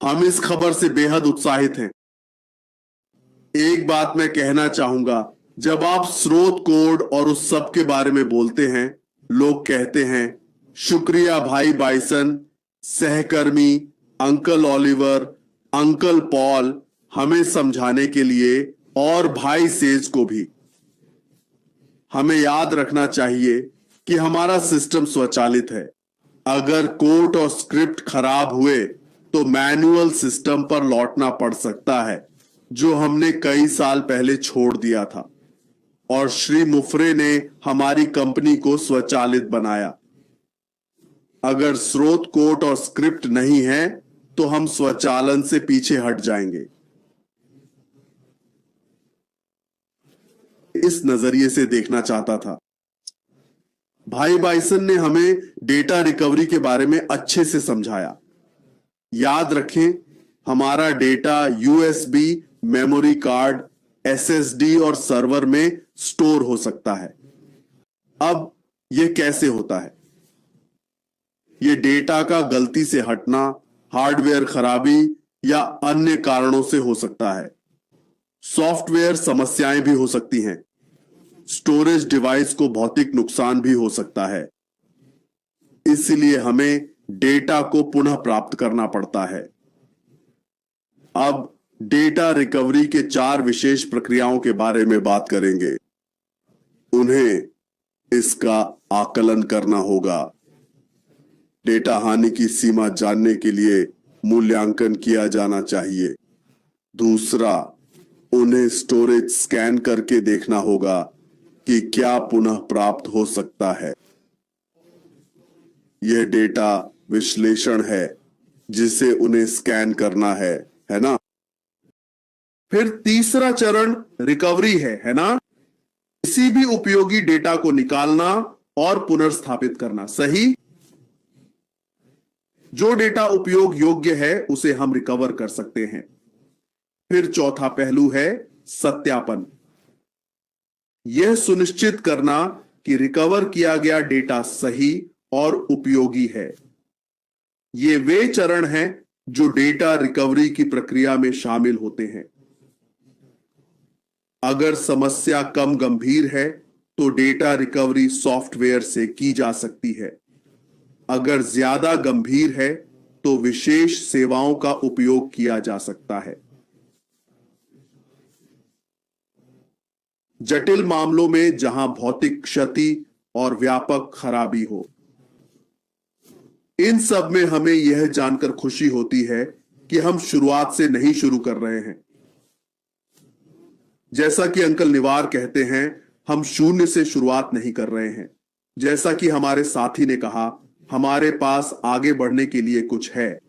हम इस खबर से बेहद उत्साहित हैं। एक बात मैं कहना चाहूंगा, जब आप स्रोत कोड और उस सब के बारे में बोलते हैं, लोग कहते हैं शुक्रिया भाई बाइसन, सहकर्मी, अंकल ओलिवर, अंकल पॉल, हमें समझाने के लिए, और भाई सेज को भी। हमें याद रखना चाहिए कि हमारा सिस्टम स्वचालित है। अगर कोड और स्क्रिप्ट खराब हुए तो मैनुअल सिस्टम पर लौटना पड़ सकता है, जो हमने कई साल पहले छोड़ दिया था। और श्री मुफरे ने हमारी कंपनी को स्वचालित बनाया। अगर स्रोत कोड और स्क्रिप्ट नहीं है तो हम स्वचालन से पीछे हट जाएंगे। इस नजरिए से देखना चाहता था। भाई बाइसन ने हमें डेटा रिकवरी के बारे में अच्छे से समझाया। याद रखें, हमारा data USB, memory card, SSD और सर्वर में स्टोर हो सकता है। अब यह कैसे होता है? यह डेटा का गलती से हटना, हार्डवेयर खराबी या अन्य कारणों से हो सकता है। सॉफ्टवेयर समस्याएं भी हो सकती हैं। स्टोरेज डिवाइस को भौतिक नुकसान भी हो सकता है। इसलिए हमें डेटा को पुनः प्राप्त करना पड़ता है। अब डेटा रिकवरी के 4 विशेष प्रक्रियाओं के बारे में बात करेंगे। उन्हें इसका आकलन करना होगा। डेटा हानि की सीमा जानने के लिए मूल्यांकन किया जाना चाहिए। दूसरा, उन्हें स्टोरेज स्कैन करके देखना होगा कि क्या पुनः प्राप्त हो सकता है। यह डेटा विश्लेषण है जिसे उन्हें स्कैन करना है ना? फिर तीसरा चरण रिकवरी है ना? किसी भी उपयोगी डेटा को निकालना और पुनर्स्थापित करना। सही? जो डेटा उपयोग योग्य है उसे हम रिकवर कर सकते हैं। फिर चौथा पहलू है सत्यापन। यह सुनिश्चित करना कि रिकवर किया गया डेटा सही और उपयोगी है। ये वे चरण हैं जो डेटा रिकवरी की प्रक्रिया में शामिल होते हैं। अगर समस्या कम गंभीर है तो डेटा रिकवरी सॉफ्टवेयर से की जा सकती है। अगर ज्यादा गंभीर है तो विशेष सेवाओं का उपयोग किया जा सकता है। जटिल मामलों में जहां भौतिक क्षति और व्यापक खराबी हो। इन सब में हमें यह जानकर खुशी होती है कि हम शुरुआत से नहीं शुरू कर रहे हैं। जैसा कि अंकल निवार कहते हैं, हम शून्य से शुरुआत नहीं कर रहे हैं। जैसा कि हमारे साथी ने कहा, हमारे पास आगे बढ़ने के लिए कुछ है।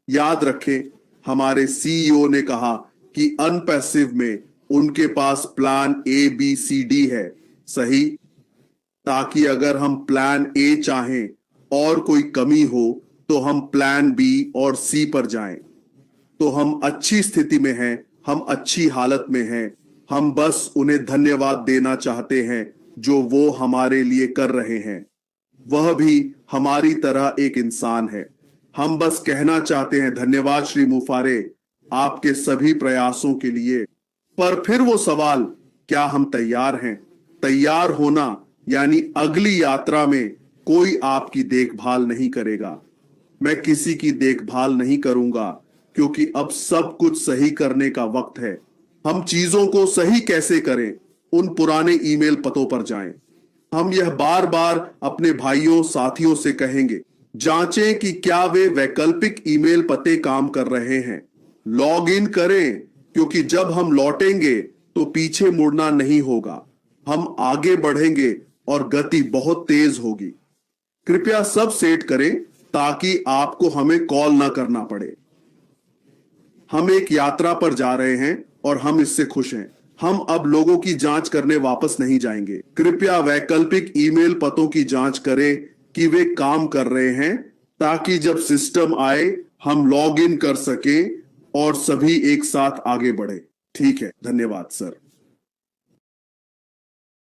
याद रखें, हमारे सीईओ ने कहा कि अनपैसिव में उनके पास प्लान ABCD है। सही? ताकि अगर हम प्लान A चाहें और कोई कमी हो तो हम प्लान B और C पर जाएं। तो हम अच्छी स्थिति में हैं, हम अच्छी हालत में हैं। हम बस उन्हें धन्यवाद देना चाहते हैं जो वो हमारे लिए कर रहे हैं। वह भी हमारी तरह एक इंसान है। हम बस कहना चाहते हैं, धन्यवाद श्री मुफारे, आपके सभी प्रयासों के लिए। पर फिर वो सवाल, क्या हम तैयार हैं? तैयार होना यानी अगली यात्रा में कोई आपकी देखभाल नहीं करेगा। मैं किसी की देखभाल नहीं करूंगा, क्योंकि अब सब कुछ सही करने का वक्त है। हम चीजों को सही कैसे करें, उन पुराने ईमेल पतों पर जाएं। हम यह बार बार अपने भाइयों साथियों से कहेंगे। जांचें कि क्या वे वैकल्पिक ईमेल पते काम कर रहे हैं। लॉग इन करें, क्योंकि जब हम लौटेंगे तो पीछे मुड़ना नहीं होगा। हम आगे बढ़ेंगे और गति बहुत तेज होगी। कृपया सब सेट करें ताकि आपको हमें कॉल ना करना पड़े। हम एक यात्रा पर जा रहे हैं और हम इससे खुश हैं। हम अब लोगों की जांच करने वापस नहीं जाएंगे। कृपया वैकल्पिक ईमेल पतों की जांच करें कि वे काम कर रहे हैं, ताकि जब सिस्टम आए हम लॉग इन कर सकें और सभी एक साथ आगे बढ़े। ठीक है, धन्यवाद सर।